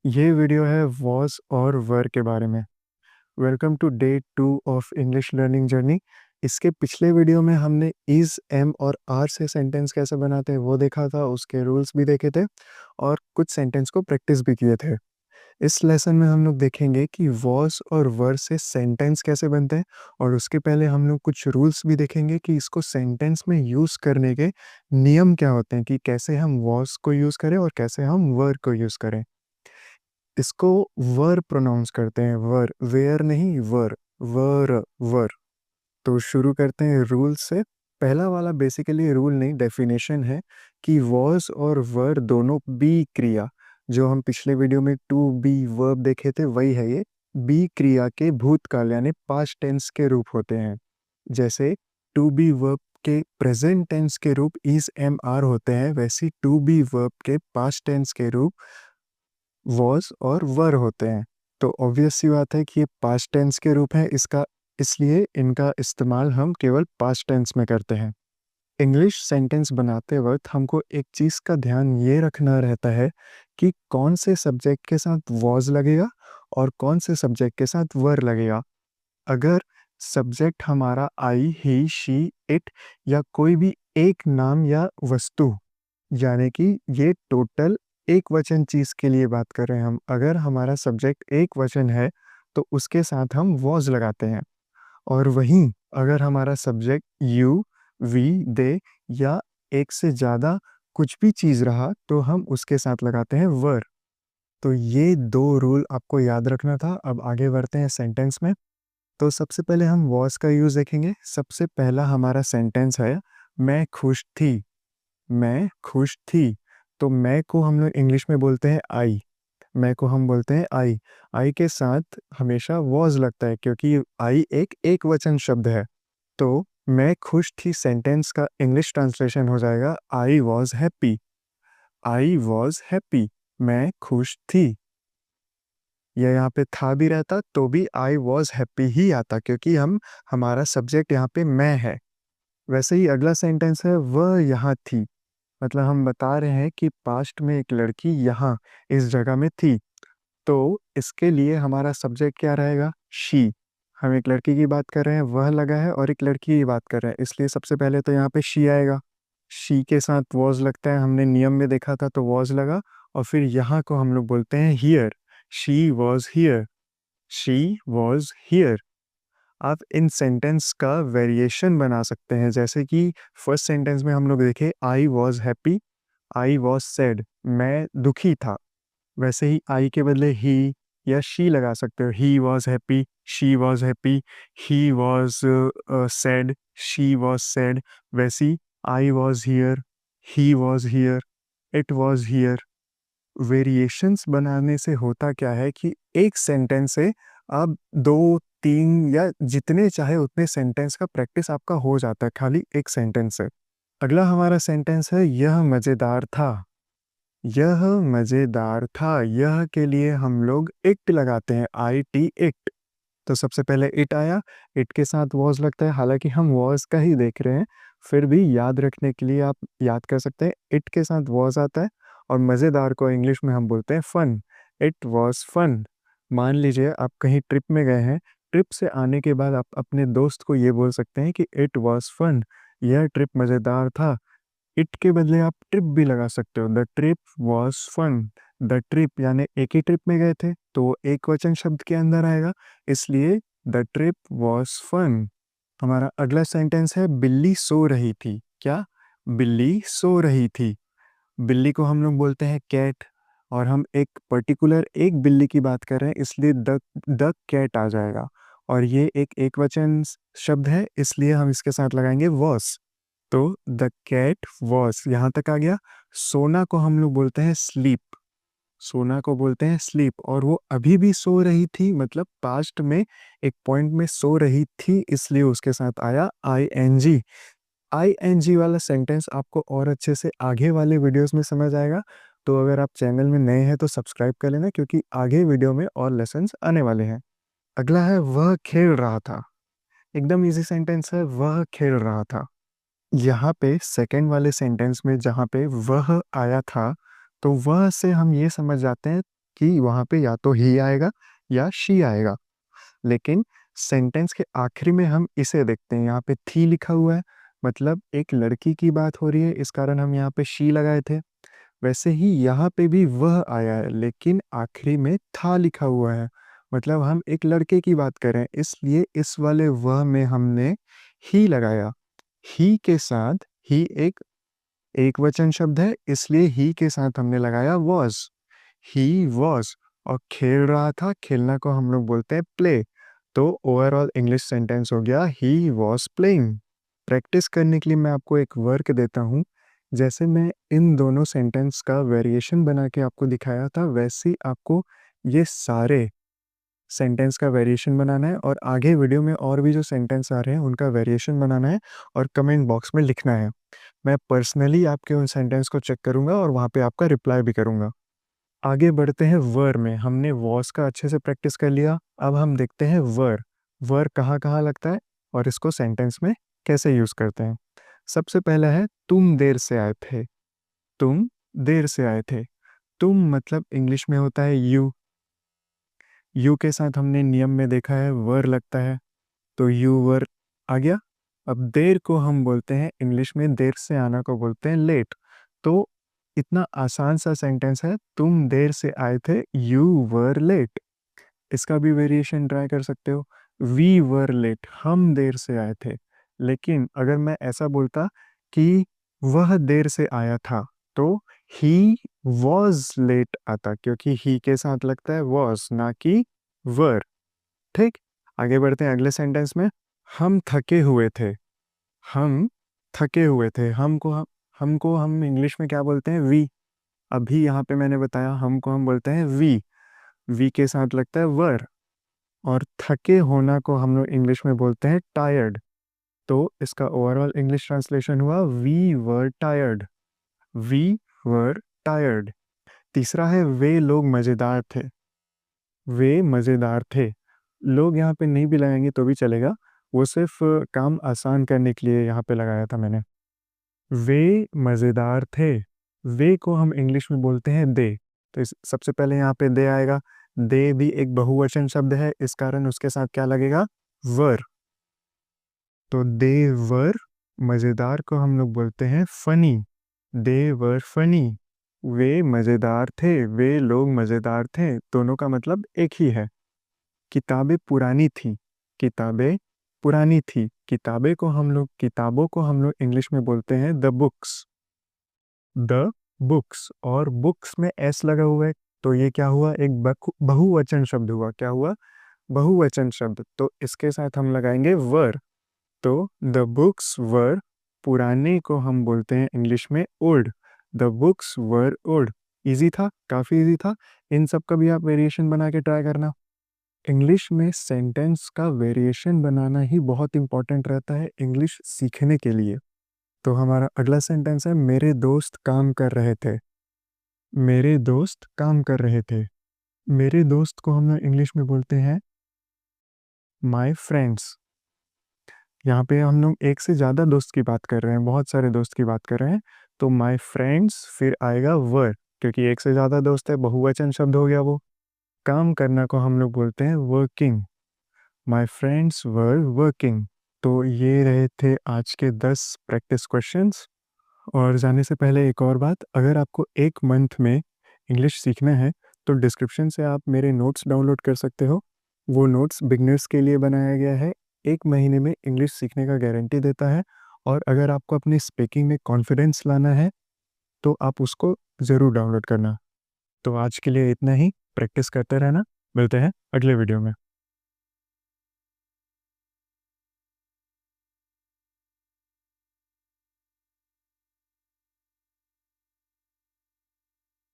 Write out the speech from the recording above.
ये वीडियो है वॉज और वर के बारे में। Welcome to day 2 of English learning journey. इसके पिछले वीडियो में हमने इज़, एम और आर से सेंटेंस कैसे बनाते हैं वो देखा था, उसके रूल्स भी देखे थे और कुछ सेंटेंस को प्रैक्टिस भी किए थे। इस लेसन में हम लोग देखेंगे कि वॉज और वर से सेंटेंस कैसे बनते हैं और उसके पहले हम लोग कुछ रूल्स भी देखेंगे कि इसको सेंटेंस में यूज़ करने के नियम क्या होते हैं, कि कैसे हम वॉज को यूज़ करें और कैसे हम वर को यूज़ करें। इसको वर प्रोनाउंस करते हैं, वर, वेयर नहीं, वर, वर, वर। तो शुरू करते हैं रूल से। पहला वाला बेसिकली रूल नहीं, डेफिनेशन है कि वॉज और वर दोनों बी क्रिया, जो हम पिछले वीडियो में टू बी वर्ब देखे थे वही है ये। बी क्रिया के भूतकाल यानी पास्ट टेंस के रूप होते हैं। जैसे टू बी वर्ब के प्रेजेंट टेंस के रूप इज, एम, आर होते हैं, वैसे टू बी वर्ब के पास्ट टेंस के रूप वॉज और वर होते हैं। तो ऑब्वियस सी बात है कि ये पास्ट टेंस के रूप हैं, इसका इसलिए इनका इस्तेमाल हम केवल पास्ट टेंस में करते हैं। इंग्लिश सेंटेंस बनाते वक्त हमको एक चीज़ का ध्यान ये रखना रहता है कि कौन से सब्जेक्ट के साथ वॉज लगेगा और कौन से सब्जेक्ट के साथ वर लगेगा। अगर सब्जेक्ट हमारा आई, ही, शी, इट या कोई भी एक नाम या वस्तु, यानी कि ये टोटल एक वचन चीज़ के लिए बात कर रहे हैं हम, अगर हमारा सब्जेक्ट एक वचन है तो उसके साथ हम वॉज लगाते हैं। और वहीं अगर हमारा सब्जेक्ट यू, वी, दे या एक से ज़्यादा कुछ भी चीज़ रहा तो हम उसके साथ लगाते हैं वर। तो ये दो रूल आपको याद रखना था। अब आगे बढ़ते हैं सेंटेंस में। तो सबसे पहले हम वॉज का यूज़ देखेंगे। सबसे पहला हमारा सेंटेंस है, मैं खुश थी। मैं खुश थी। तो मैं को हम लोग इंग्लिश में बोलते हैं आई। मैं को हम बोलते हैं आई। आई के साथ हमेशा वॉज लगता है क्योंकि आई एक वचन शब्द है। तो मैं खुश थी सेंटेंस का इंग्लिश ट्रांसलेशन हो जाएगा I was happy. I was happy, मैं खुश थी। या यहाँ पे था भी रहता तो भी आई वॉज हैप्पी ही आता क्योंकि हमारा सब्जेक्ट यहाँ पे मैं है। वैसे ही अगला सेंटेंस है, वह यहाँ थी। मतलब हम बता रहे हैं कि पास्ट में एक लड़की यहाँ इस जगह में थी। तो इसके लिए हमारा सब्जेक्ट क्या रहेगा, शी। हम एक लड़की की बात कर रहे हैं, वह लगा है, और एक लड़की की बात कर रहे हैं, इसलिए सबसे पहले तो यहाँ पे शी आएगा। शी के साथ वॉज लगता है, हमने नियम में देखा था, तो वॉज लगा। और फिर यहाँ को हम लोग बोलते हैं here. She was here. She was here. आप इन सेंटेंस का वेरिएशन बना सकते हैं, जैसे कि फर्स्ट सेंटेंस में हम लोग देखे I was happy, I was sad, मैं दुखी था। वैसे ही आई के बदले ही या शी लगा सकते हो, he was happy, she was happy, he was sad, she was sad. वैसी I was here, he was here, it was here. Variations बनाने से होता क्या है कि एक सेंटेंस से आप दो, तीन या जितने चाहे उतने सेंटेंस का प्रैक्टिस आपका हो जाता है खाली एक सेंटेंस से। अगला हमारा सेंटेंस है, यह मज़ेदार था। यह मज़ेदार था, यह के लिए हम लोग इट लगाते हैं, आई टी, इट। तो सबसे पहले इट आया, इट के साथ वॉज लगता है, हालांकि हम वॉज का ही देख रहे हैं, फिर भी याद रखने के लिए आप याद कर सकते हैं, इट के साथ वॉज आता है। और मज़ेदार को इंग्लिश में हम बोलते हैं फन। It was fun. मान लीजिए आप कहीं ट्रिप में गए हैं, ट्रिप से आने के बाद आप अपने दोस्त को ये बोल सकते हैं कि इट वॉज फन, यह ट्रिप मज़ेदार था। इट के बदले आप ट्रिप भी लगा सकते हो, the trip was fun. The trip यानी एक ही ट्रिप में गए थे तो वो एक वचन शब्द के अंदर आएगा, इसलिए द ट्रिप वॉज फन। हमारा अगला सेंटेंस है, बिल्ली सो रही थी। क्या? बिल्ली सो रही थी। बिल्ली को हम लोग बोलते हैं कैट, और हम एक पर्टिकुलर एक बिल्ली की बात कर रहे हैं, इसलिए द कैट आ जाएगा। और ये एक वचन शब्द है, इसलिए हम इसके साथ लगाएंगे वॉस। तो द कैट वॉस यहाँ तक आ गया। सोना को हम लोग बोलते हैं स्लीप। सोना को बोलते हैं स्लीप, और वो अभी भी सो रही थी, मतलब पास्ट में एक पॉइंट में सो रही थी, इसलिए उसके साथ आया I N G. I N G वाला सेंटेंस आपको और अच्छे से आगे वाले वीडियोस में समझ आएगा। तो अगर आप चैनल में नए हैं तो सब्सक्राइब कर लेना, क्योंकि आगे वीडियो में और लेसन्स आने वाले हैं। अगला है, वह खेल रहा था। एकदम इजी सेंटेंस है, वह खेल रहा था। यहाँ पे सेकंड वाले सेंटेंस में जहाँ पे वह आया था, तो वह से हम ये समझ जाते हैं कि वहाँ पे या तो ही आएगा या शी आएगा। लेकिन सेंटेंस के आखिरी में हम इसे देखते हैं, यहाँ पे थी लिखा हुआ है, मतलब एक लड़की की बात हो रही है, इस कारण हम यहाँ पे शी लगाए थे। वैसे ही यहाँ पे भी वह आया है, लेकिन आखिरी में था लिखा हुआ है, मतलब हम एक लड़के की बात कर रहे हैं, इसलिए इस वाले वह में हमने ही लगाया। ही के साथ, ही एक वचन शब्द है, इसलिए ही के साथ हमने लगाया वॉज। ही वॉज, और खेल रहा था, खेलना को हम लोग बोलते हैं प्ले। तो ओवरऑल इंग्लिश सेंटेंस हो गया ही वॉज प्लेइंग। प्रैक्टिस करने के लिए मैं आपको एक वर्क देता हूँ। जैसे मैं इन दोनों सेंटेंस का वेरिएशन बना के आपको दिखाया था, वैसे ही आपको ये सारे सेंटेंस का वेरिएशन बनाना है, और आगे वीडियो में और भी जो सेंटेंस आ रहे हैं उनका वेरिएशन बनाना है और कमेंट बॉक्स में लिखना है। मैं पर्सनली आपके उन सेंटेंस को चेक करूंगा और वहाँ पे आपका रिप्लाई भी करूंगा। आगे बढ़ते हैं वर में। हमने वॉस का अच्छे से प्रैक्टिस कर लिया, अब हम देखते हैं वर। वर कहाँ कहाँ लगता है और इसको सेंटेंस में कैसे यूज करते हैं। सबसे पहला है तुम देर से आए थे। तुम देर से आए थे। तुम मतलब इंग्लिश में होता है यू। यू के साथ हमने नियम में देखा है वर लगता है, तो यू वर आ गया। अब देर को हम बोलते हैं इंग्लिश में, देर से आना को बोलते हैं लेट। तो इतना आसान सा सेंटेंस है, तुम देर से आए थे, यू वर लेट। इसका भी वेरिएशन ट्राई कर सकते हो, वी वर लेट, हम देर से आए थे। लेकिन अगर मैं ऐसा बोलता कि वह देर से आया था, तो ही वॉज लेट आता, क्योंकि ही के साथ लगता है वॉज, ना कि वर। ठीक, आगे बढ़ते हैं अगले सेंटेंस में। हम थके हुए थे। हम थके हुए थे, हमको हम इंग्लिश में क्या बोलते हैं, वी। अभी यहाँ पे मैंने बताया हमको हम बोलते हैं वी। वी के साथ लगता है वर। और थके होना को हम लोग इंग्लिश में बोलते हैं टायर्ड। तो इसका ओवरऑल इंग्लिश ट्रांसलेशन हुआ we were tired. We were tired. तीसरा है वे लोग मज़ेदार थे। वे मज़ेदार थे। लोग यहाँ पे नहीं भी लगाएंगे तो भी चलेगा, वो सिर्फ काम आसान करने के लिए यहाँ पे लगाया था मैंने। वे मज़ेदार थे। वे को हम इंग्लिश में बोलते हैं दे। तो सबसे पहले यहाँ पे दे आएगा। दे भी एक बहुवचन शब्द है, इस कारण उसके साथ क्या लगेगा, वर। तो दे वर, मज़ेदार को हम लोग बोलते हैं फनी। They were funny. वे मज़ेदार थे, वे लोग मज़ेदार थे, दोनों का मतलब एक ही है। किताबें पुरानी थी। किताबें पुरानी थी। किताबों को हम लोग इंग्लिश में बोलते हैं द बुक्स। द बुक्स, और बुक्स में एस लगा हुआ है, तो ये क्या हुआ, एक बहुवचन शब्द हुआ। क्या हुआ, बहुवचन शब्द। तो इसके साथ हम लगाएंगे वर। तो द बुक्स वर, पुराने को हम बोलते हैं इंग्लिश में old. The books were old. Easy था, काफ़ी इजी था। इन सब का भी आप वेरिएशन बना के ट्राई करना। इंग्लिश में सेंटेंस का वेरिएशन बनाना ही बहुत इंपॉर्टेंट रहता है इंग्लिश सीखने के लिए। तो हमारा अगला सेंटेंस है मेरे दोस्त काम कर रहे थे। मेरे दोस्त काम कर रहे थे। मेरे दोस्त को हम लोग इंग्लिश में बोलते हैं माई फ्रेंड्स। यहाँ पे हम लोग एक से ज़्यादा दोस्त की बात कर रहे हैं, बहुत सारे दोस्त की बात कर रहे हैं। तो माई फ्रेंड्स फिर आएगा वर, क्योंकि एक से ज़्यादा दोस्त है, बहुवचन शब्द हो गया वो। काम करना को हम लोग बोलते हैं working. My friends were working. तो ये रहे थे आज के 10 प्रैक्टिस क्वेश्चंस। और जाने से पहले एक और बात, अगर आपको एक मंथ में इंग्लिश सीखना है तो डिस्क्रिप्शन से आप मेरे नोट्स डाउनलोड कर सकते हो। वो नोट्स बिगनर्स के लिए बनाया गया है, एक महीने में इंग्लिश सीखने का गारंटी देता है। और अगर आपको अपनी स्पीकिंग में कॉन्फिडेंस लाना है तो आप उसको ज़रूर डाउनलोड करना। तो आज के लिए इतना ही, प्रैक्टिस करते रहना। मिलते हैं अगले वीडियो में।